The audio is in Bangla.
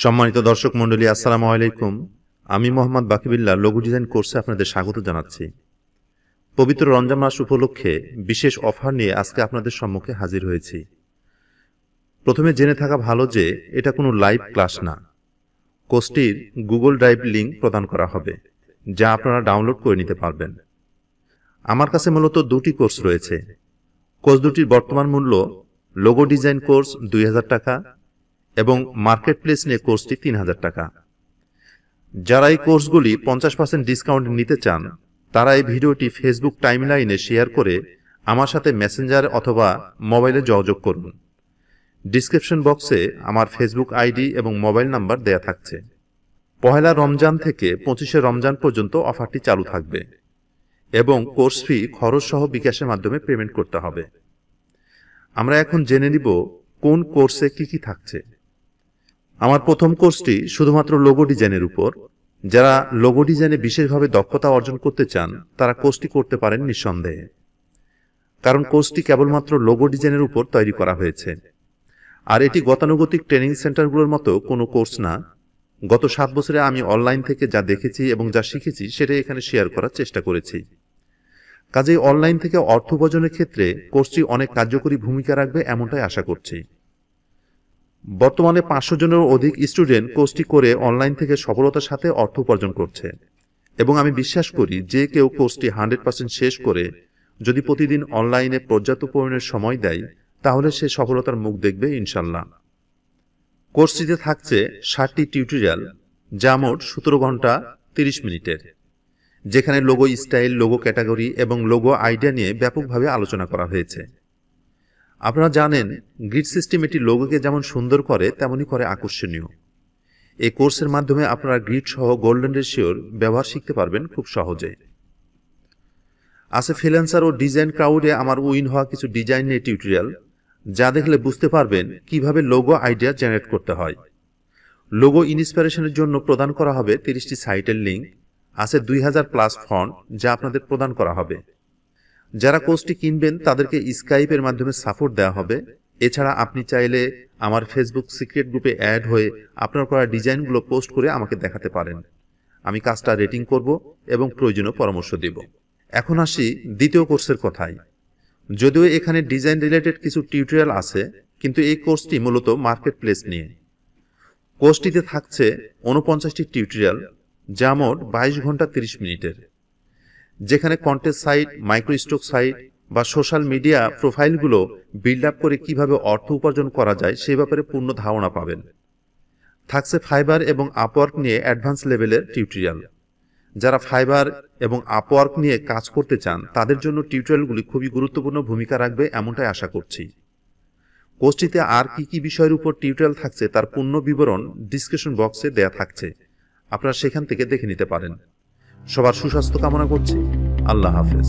সম্মানিত দর্শক মণ্ডলী, আসসালামু আলাইকুম। আমি মোহাম্মদ বাকিবিল্লাহ লোগো ডিজাইন কোর্সে আপনাদের স্বাগত জানাচ্ছি। পবিত্র রমজান মাস উপলক্ষে বিশেষ অফার নিয়ে আজকে আপনাদের সম্মুখে হাজির হয়েছি। প্রথমে জেনে থাকা ভালো যে এটা কোনো লাইভ ক্লাস না। কোর্সটির গুগল ড্রাইভ লিঙ্ক প্রদান করা হবে, যা আপনারা ডাউনলোড করে নিতে পারবেন। আমার কাছে মূলত দুটি কোর্স রয়েছে। কোর্স দুটির বর্তমান মূল্য লোগো ডিজাইন কোর্স 2000 টাকা এবং মার্কেট প্লেস নিয়ে কোর্সটি 3000 টাকা। যারা এই কোর্সগুলি 50% ডিসকাউন্ট নিতে চান তারা এই ভিডিওটি ফেসবুক টাইমলাইনে শেয়ার করে আমার সাথে মেসেঞ্জার অথবা মোবাইলে যোগাযোগ করুন। ডিসক্রিপশন বক্সে আমার ফেসবুক আইডি এবং মোবাইল নাম্বার দেয়া থাকছে। পহেলা রমজান থেকে 25শে রমজান পর্যন্ত অফারটি চালু থাকবে এবং কোর্স ফি খরচ সহ বিকাশের মাধ্যমে পেমেন্ট করতে হবে। আমরা এখন জেনে নিব কোন কোর্সে কি থাকছে। আমার প্রথম কোর্সটি শুধুমাত্র লোগো ডিজাইনের উপর। যারা লোগো ডিজাইনে বিশেষভাবে দক্ষতা অর্জন করতে চান তারা কোর্সটি করতে পারেন নিঃসন্দেহে, কারণ কোর্সটি কেবলমাত্র লোগো ডিজাইনের উপর তৈরি করা হয়েছে। আর এটি গতানুগতিক ট্রেনিং সেন্টারগুলোর মতো কোনো কোর্স না। গত 7 বছরে আমি অনলাইন থেকে যা দেখেছি এবং যা শিখেছি সেটাই এখানে শেয়ার করার চেষ্টা করেছি। কাজেই অনলাইন থেকে অর্থ উপার্জনের ক্ষেত্রে কোর্সটি অনেক কার্যকরী ভূমিকা রাখবে এমনটাই আশা করছি। বর্তমানে 500 জনেরও অধিক স্টুডেন্ট কোর্সটি করে অনলাইন থেকে সফলতার সাথে অর্থ উপার্জন করছে এবং আমি বিশ্বাস করি যে কেউ কোর্সটি 100% শেষ করে যদি প্রতিদিন অনলাইনে পর্যাপ্ত পরিমাণের সময় দেয় তাহলে সে সফলতার মুখ দেখবে ইনশাল্লাহ। কোর্সটিতে থাকছে 60টি টিউটোরিয়াল, যা মোট 17 ঘন্টা 30 মিনিটের, যেখানে লোগো স্টাইল, লোগো ক্যাটাগরি এবং লোগো আইডিয়া নিয়ে ব্যাপকভাবে আলোচনা করা হয়েছে। আপনারা জানেন গ্রিড সিস্টেম এটি লোগোকে যেমন সুন্দর করে তেমনই করে আকর্ষণীয়। এই কোর্সের মাধ্যমে আপনারা গ্রিড সহ গোল্ডেন রেশিওর ব্যবহার শিখতে পারবেন খুব সহজে। আছে ফ্রিল্যান্সার ও ডিজাইন ক্রাউডে আমার উইন হওয়া কিছু ডিজাইন নিয়ে টিউটোরিয়াল, যা দেখলে বুঝতে পারবেন কিভাবে লোগো আইডিয়া জেনারেট করতে হয়। লোগো ইন্সপিরেশনের জন্য প্রদান করা হবে 30টি সাইটের লিঙ্ক। আছে 2000+ ফন্ট যা আপনাদের প্রদান করা হবে। যারা কোর্সটি কিনবেন তাদেরকে স্কাইপের মাধ্যমে সাপোর্ট দেওয়া হবে। এছাড়া আপনি চাইলে আমার ফেসবুক সিক্রেট গ্রুপে অ্যাড হয়ে আপনার করা ডিজাইনগুলো পোস্ট করে আমাকে দেখাতে পারেন। আমি কাজটা রেটিং করব এবং প্রয়োজনীয় পরামর্শ দেব। এখন আসি দ্বিতীয় কোর্সের কথায়। যদিও এখানে ডিজাইন রিলেটেড কিছু টিউটোরিয়াল আছে, কিন্তু এই কোর্সটি মূলত মার্কেট প্লেস নিয়ে। কোর্সটিতে থাকছে 49টি টিউটোরিয়াল, যা মোট 22 ঘন্টা 30 মিনিটের, যেখানে কন্টেন্ট সাইট, মাইক্রোস্টক সাইট বা সোশ্যাল মিডিয়া প্রোফাইলগুলো বিল্ড আপ করে কিভাবে অর্থ উপার্জন করা যায় সে ব্যাপারে পূর্ণ ধারণা পাবেন। থাকছে ফাইবার এবং আপওয়ার্ক নিয়ে অ্যাডভান্স লেভেলের টিউটোরিয়াল। যারা ফাইবার এবং আপওয়ার্ক নিয়ে কাজ করতে চান তাদের জন্য টিউটোরিয়ালগুলি খুবই গুরুত্বপূর্ণ ভূমিকা রাখবে এমনটাই আশা করছি। কোর্সটিতে আর কি বিষয়ের উপর টিউটোরিয়াল থাকছে তার পূর্ণ বিবরণ ডিসক্রিপশন বক্সে দেয়া থাকছে, আপনারা সেখান থেকে দেখে নিতে পারেন। সবার সুস্বাস্থ্য কামনা করছি। আল্লাহ হাফেজ।